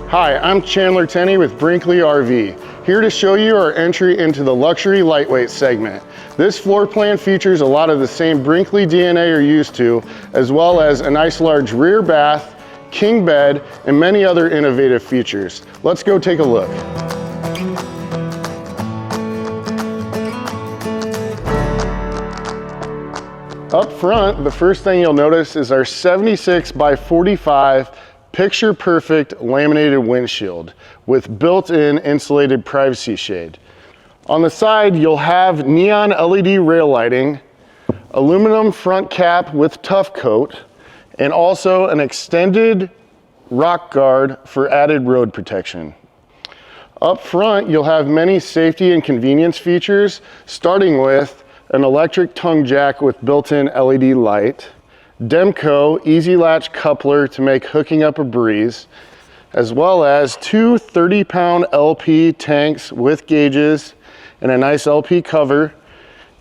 Hi, I'm Chandler Tenney with Brinkley RV, here to show you our entry into the luxury lightweight segment. This floor plan features a lot of the same Brinkley DNA you're used to, as well as a nice large rear bath, king bed, and many other innovative features. Let's go take a look. Up front, the first thing you'll notice is our 76 by 45 picture perfect laminated windshield with built-in insulated privacy shade. On the side, you'll have neon LED rail lighting, aluminum front cap with tough coat, and also an extended rock guard for added road protection. Up front, you'll have many safety and convenience features, starting with an electric tongue jack with built-in LED light, Demco easy latch coupler to make hooking up a breeze, as well as two 30-pound LP tanks with gauges and a nice LP cover,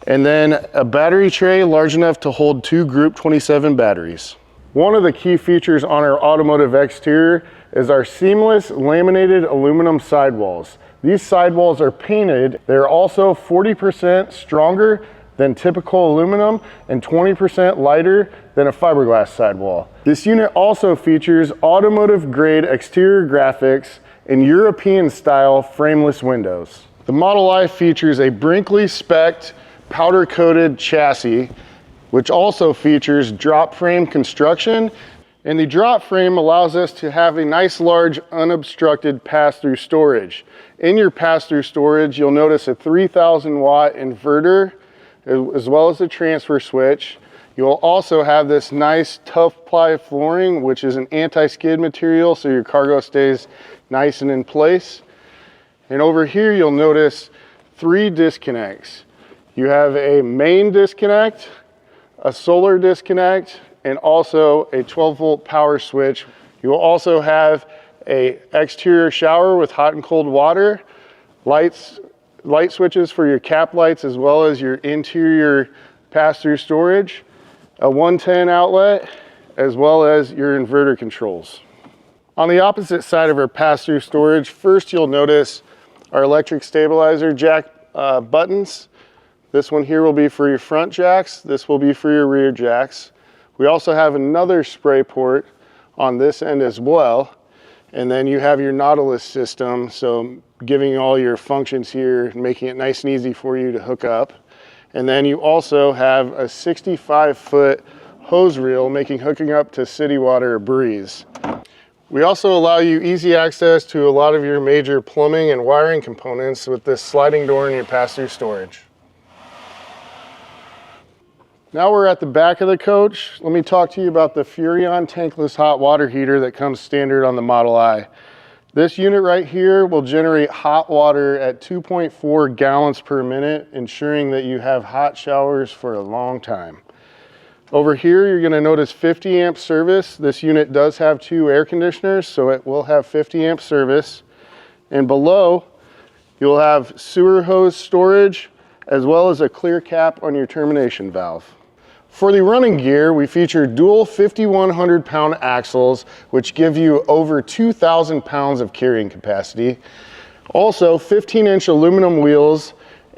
and then a battery tray large enough to hold two Group 27 batteries. One of the key features on our automotive exterior is our seamless laminated aluminum sidewalls. These sidewalls are painted. They're also 40% stronger than typical aluminum and 20% lighter than a fiberglass sidewall. This unit also features automotive grade exterior graphics and European style frameless windows. The Model I features a Brinkley spec'd powder coated chassis, which also features drop frame construction, and the drop frame allows us to have a nice large unobstructed pass-through storage. In your pass-through storage, you'll notice a 3,000 watt inverter as well as a transfer switch. You'll also have this nice tough ply flooring, which is an anti-skid material, so your cargo stays nice and in place. And over here, you'll notice 3 disconnects. You have a main disconnect, a solar disconnect, and also a 12-volt power switch. You will also have a exterior shower with hot and cold water, light switches for your cap lights, as well as your interior pass-through storage, a 110 outlet, as well as your inverter controls. On the opposite side of our pass-through storage, first you'll notice our electric stabilizer jack buttons. This one here will be for your front jacks. This will be for your rear jacks. We also have another spray port on this end as well. And then you have your Nautilus system, so giving you all your functions here, making it nice and easy for you to hook up. And then you also have a 65-foot hose reel, making hooking up to city water a breeze. We also allow you easy access to a lot of your major plumbing and wiring components with this sliding door in your pass-through storage. Now we're at the back of the coach. Let me talk to you about the Furrion tankless hot water heater that comes standard on the Model I. This unit right here will generate hot water at 2.4 gallons per minute, ensuring that you have hot showers for a long time. Over here, you're gonna notice 50 amp service. This unit does have 2 air conditioners, so it will have 50 amp service. And below, you'll have sewer hose storage, as well as a clear cap on your termination valve. For the running gear, we feature dual 5,100 pound axles, which give you over 2,000 pounds of carrying capacity. Also 15-inch aluminum wheels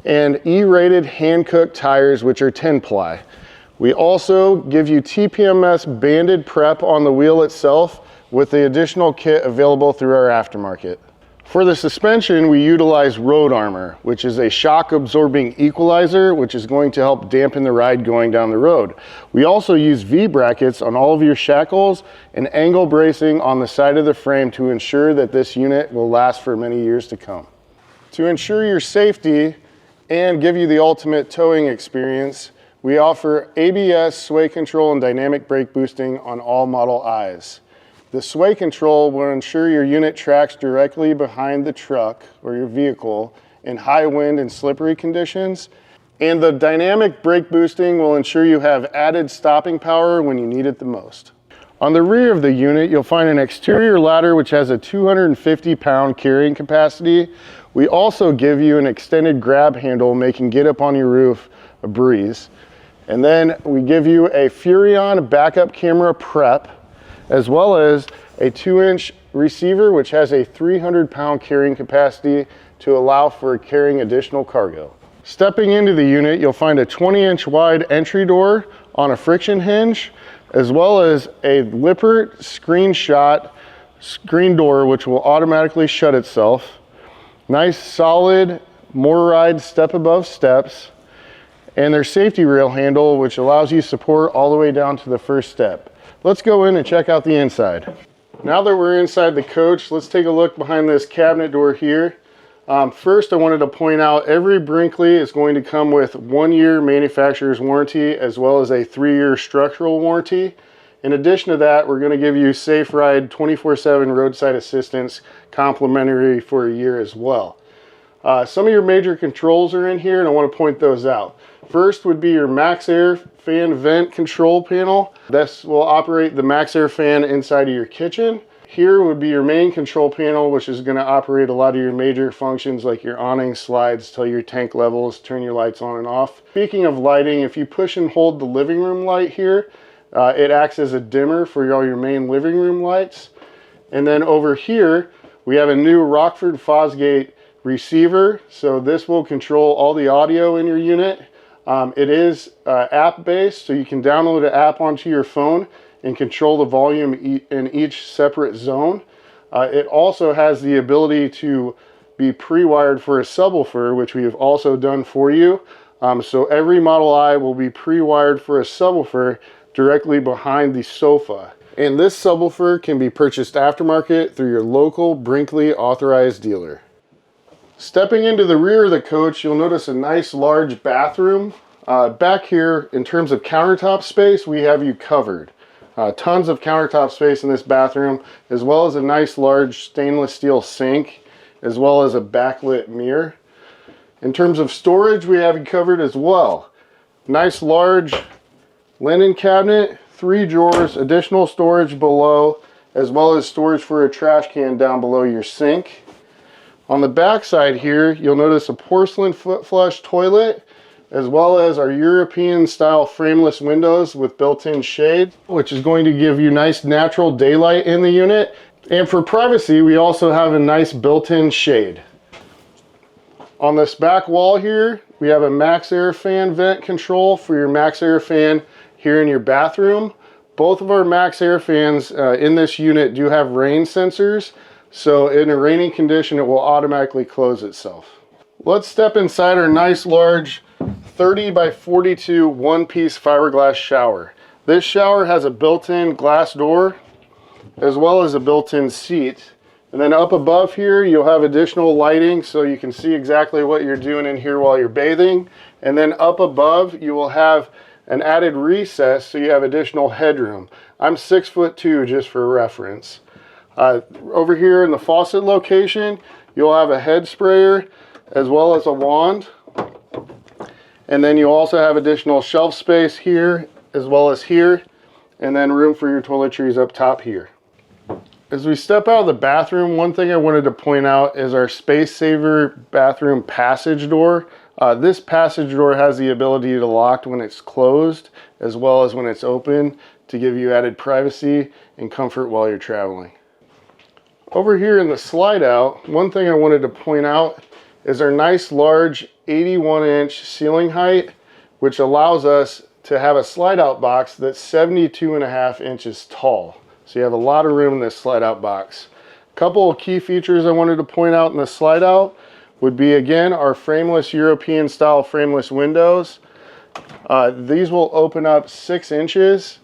and E-rated hand-cooked tires, which are 10 ply. We also give you TPMS banded prep on the wheel itself with the additional kit available through our aftermarket. For the suspension, we utilize Road Armor, which is a shock-absorbing equalizer, which is going to help dampen the ride going down the road. We also use V-brackets on all of your shackles and angle bracing on the side of the frame to ensure that this unit will last for many years to come. To ensure your safety and give you the ultimate towing experience, we offer ABS, sway control, and dynamic brake boosting on all Model Is. The sway control will ensure your unit tracks directly behind the truck or your vehicle in high wind and slippery conditions. And the dynamic brake boosting will ensure you have added stopping power when you need it the most. On the rear of the unit, you'll find an exterior ladder which has a 250-pound carrying capacity. We also give you an extended grab handle, making get up on your roof a breeze. And then we give you a Furrion backup camera prep, as well as a 2-inch receiver, which has a 300-pound carrying capacity to allow for carrying additional cargo. Stepping into the unit, you'll find a 20-inch wide entry door on a friction hinge, as well as a Lippert screenshot screen door, which will automatically shut itself. Nice solid MORryde step above steps, and their safety rail handle, which allows you support all the way down to the first step. Let's go in and check out the inside. Now that we're inside the coach, let's take a look behind this cabinet door here. First, I wanted to point out every Brinkley is going to come with 1-year manufacturer's warranty as well as a 3-year structural warranty. In addition to that, we're going to give you Safe Ride 24/7 roadside assistance complimentary for a year as well. Some of your major controls are in here, and I want to point those out. First would be your Max Air fan vent control panel. This will operate the Max Air fan inside of your kitchen. Here would be your main control panel, which is going to operate a lot of your major functions like your awning slides, tell your tank levels, turn your lights on and off. Speaking of lighting, if you push and hold the living room light here, it acts as a dimmer for all your main living room lights. And then over here, we have a new Rockford Fosgate receiver. So this will control all the audio in your unit. It is app-based, so you can download an app onto your phone and control the volume in each separate zone. It also has the ability to be pre-wired for a subwoofer, which we have also done for you. So every Model I will be pre-wired for a subwoofer directly behind the sofa. And this subwoofer can be purchased aftermarket through your local Brinkley authorized dealer. Stepping into the rear of the coach, you'll notice a nice large bathroom. Back here, in terms of countertop space, we have you covered. Tons of countertop space in this bathroom, as well as a nice large stainless steel sink, as well as a backlit mirror. In terms of storage, we have you covered as well. Nice large linen cabinet, 3 drawers, additional storage below, as well as storage for a trash can down below your sink. On the back side here, you'll notice a porcelain foot flush toilet, as well as our European style frameless windows with built-in shade, which is going to give you nice natural daylight in the unit. And for privacy, we also have a nice built-in shade. On this back wall here, we have a Max Air fan vent control for your Max Air fan here in your bathroom. Both of our Max Air fans in this unit do have rain sensors. So in a rainy condition, it will automatically close itself. Let's step inside our nice large 30 by 42 one-piece fiberglass shower. This shower has a built-in glass door as well as a built-in seat. And then up above here, you'll have additional lighting so you can see exactly what you're doing in here while you're bathing. And then up above, you will have an added recess so you have additional headroom. I'm 6'2" just for reference. Over here in the faucet location, you'll have a head sprayer as well as a wand. And then you also have additional shelf space here as well as here, and then room for your toiletries up top here. As we step out of the bathroom, one thing I wanted to point out is our Space Saver bathroom passage door. This passage door has the ability to lock when it's closed as well as when it's open to give you added privacy and comfort while you're traveling. Over here in the slide out, one thing I wanted to point out is our nice large 81-inch ceiling height, which allows us to have a slide out box that's 72.5 inches tall. So you have a lot of room in this slide out box. A couple of key features I wanted to point out in the slide out would be, again, our frameless European style frameless windows. These will open up 6 inches,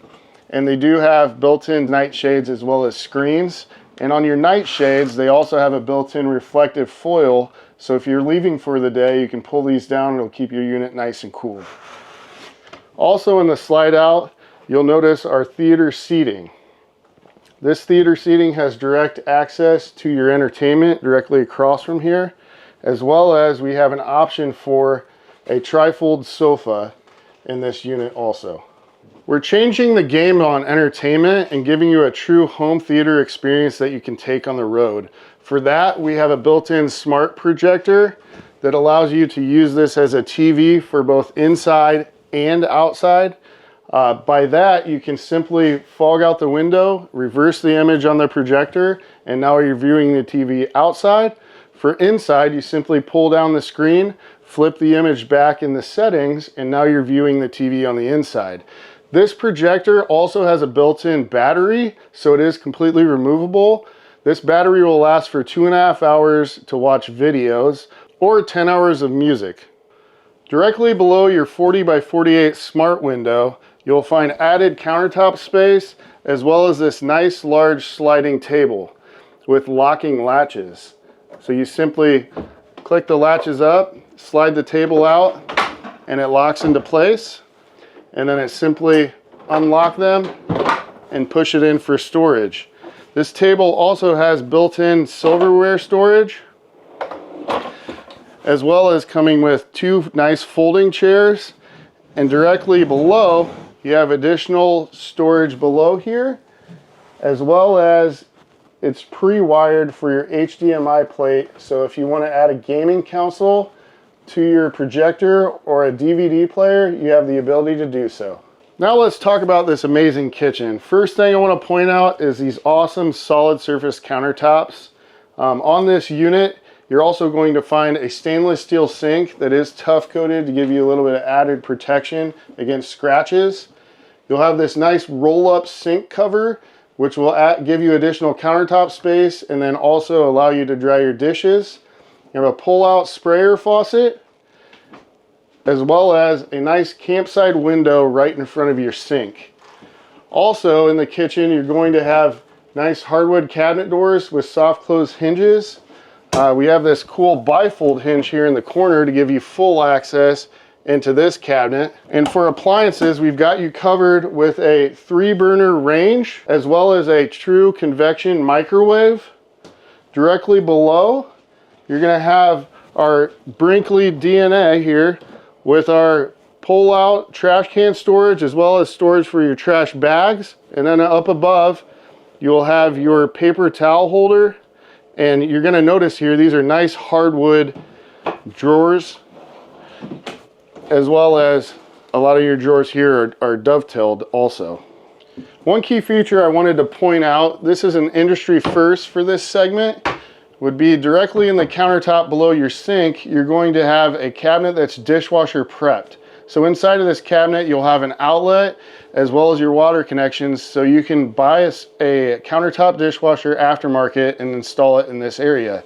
and they do have built-in night shades as well as screens. And on your night shades, they also have a built-in reflective foil, so if you're leaving for the day, you can pull these down and it'll keep your unit nice and cool. Also in the slide out, you'll notice our theater seating. This theater seating has direct access to your entertainment directly across from here, as well as we have an option for a trifold sofa in this unit also. We're changing the game on entertainment and giving you a true home theater experience that you can take on the road. For that, we have a built-in smart projector that allows you to use this as a TV for both inside and outside. By that, you can simply fog out the window, reverse the image on the projector, and now you're viewing the TV outside. For inside, you simply pull down the screen, flip the image back in the settings, and now you're viewing the TV on the inside. This projector also has a built-in battery, so it is completely removable. This battery will last for 2.5 hours to watch videos or 10 hours of music. Directly below your 40 by 48 smart window, you'll find added countertop space as well as this nice large sliding table with locking latches. So you simply click the latches up, slide the table out, and it locks into place. And then it simply unlock them and push it in for storage. This table also has built-in silverware storage, as well as coming with 2 nice folding chairs. And directly below, you have additional storage below here, as well as it's pre-wired for your HDMI plate. So if you want to add a gaming console to your projector or a DVD player, you have the ability to do so. Now let's talk about this amazing kitchen. First thing I want to point out is these awesome solid surface countertops. On this unit, you're also going to find a stainless steel sink that is tough coated to give you a little bit of added protection against scratches. You'll have this nice roll-up sink cover, which will give you additional countertop space and then also allow you to dry your dishes. You have a pull-out sprayer faucet, as well as a nice campside window right in front of your sink. Also in the kitchen, you're going to have nice hardwood cabinet doors with soft close hinges. We have this cool bifold hinge here in the corner to give you full access into this cabinet. And for appliances, we've got you covered with a 3-burner range, as well as a true convection microwave. Directly below, you're gonna have our Brinkley DNA here with our pull-out trash can storage, as well as storage for your trash bags. And then up above, you'll have your paper towel holder. And you're gonna notice here, these are nice hardwood drawers, as well as a lot of your drawers here are dovetailed also. One key feature I wanted to point out, this is an industry first for this segment, would be directly in the countertop below your sink, you're going to have a cabinet that's dishwasher prepped. So inside of this cabinet, you'll have an outlet as well as your water connections, so you can buy a countertop dishwasher aftermarket and install it in this area.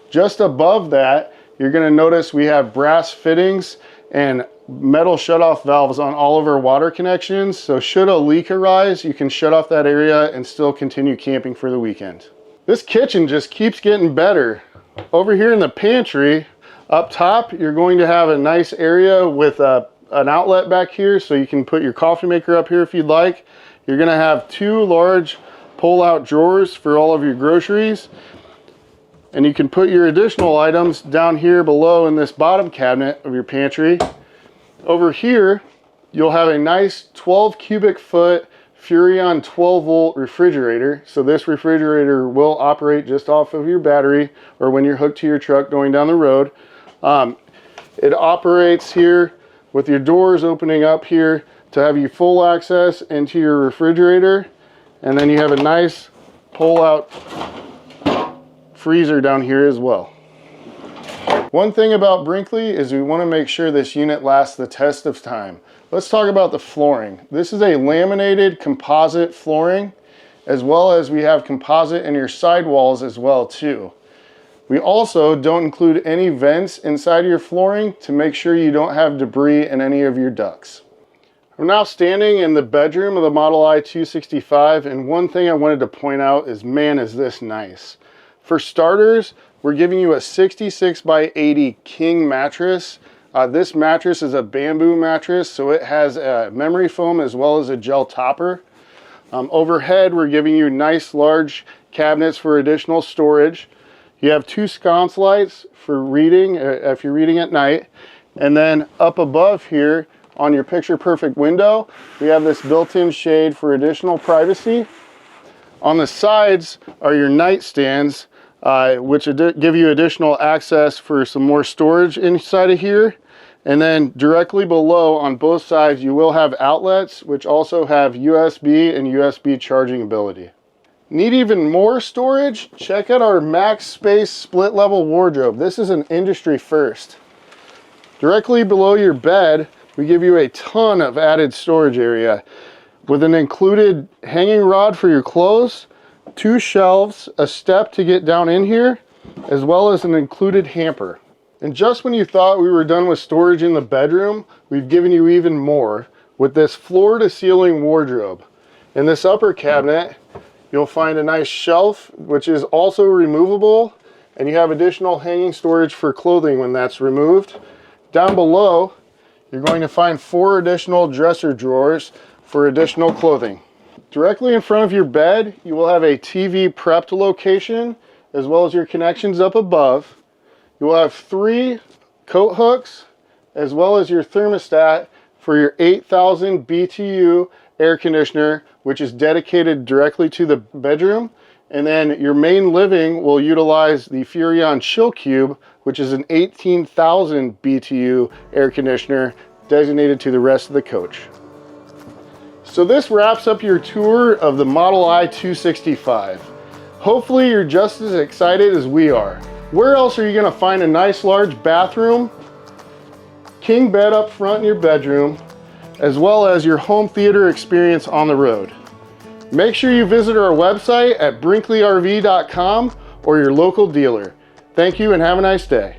Just above that, you're gonna notice we have brass fittings and metal shutoff valves on all of our water connections. So should a leak arise, you can shut off that area and still continue camping for the weekend. This kitchen just keeps getting better. Over here in the pantry, up top, you're going to have a nice area with an outlet back here, so you can put your coffee maker up here if you'd like. You're gonna have 2 large pull-out drawers for all of your groceries. And you can put your additional items down here below in this bottom cabinet of your pantry. Over here, you'll have a nice 12 cubic foot Furrion 12 volt refrigerator. So this refrigerator will operate just off of your battery or when you're hooked to your truck going down the road. It operates here with your doors opening up here to have you full access into your refrigerator. And then you have a nice pull out freezer down here as well. One thing about Brinkley is we want to make sure this unit lasts the test of time. Let's talk about the flooring. This is a laminated composite flooring, as well as we have composite in your sidewalls as well too. We also don't include any vents inside your flooring to make sure you don't have debris in any of your ducts. I'm now standing in the bedroom of the Model I 265, and one thing I wanted to point out is, man, is this nice. For starters, we're giving you a 66 by 80 king mattress. This mattress is a bamboo mattress, so it has a memory foam as well as a gel topper. Overhead, we're giving you nice large cabinets for additional storage. You have 2 sconce lights for reading, if you're reading at night. And then up above here, on your picture perfect window, we have this built-in shade for additional privacy. On the sides are your nightstands, which give you additional access for some more storage inside of here. And then directly below on both sides, you will have outlets, which also have USB and USB charging ability. Need even more storage? Check out our max space split level wardrobe. This is an industry first. Directly below your bed, we give you a ton of added storage area with an included hanging rod for your clothes, 2 shelves, a step to get down in here, as well as an included hamper. And just when you thought we were done with storage in the bedroom, we've given you even more with this floor to ceiling wardrobe. In this upper cabinet, you'll find a nice shelf, which is also removable, and you have additional hanging storage for clothing when that's removed. Down below, you're going to find 4 additional dresser drawers for additional clothing. Directly in front of your bed, you will have a TV prepped location, as well as your connections up above. You will have 3 coat hooks, as well as your thermostat for your 8,000 BTU air conditioner, which is dedicated directly to the bedroom. And then your main living will utilize the Furrion Chill Cube, which is an 18,000 BTU air conditioner designated to the rest of the coach. So this wraps up your tour of the Model I 265. Hopefully you're just as excited as we are. Where else are you going to find a nice large bathroom, king bed up front in your bedroom, as well as your home theater experience on the road? Make sure you visit our website at BrinkleyRV.com or your local dealer. Thank you and have a nice day.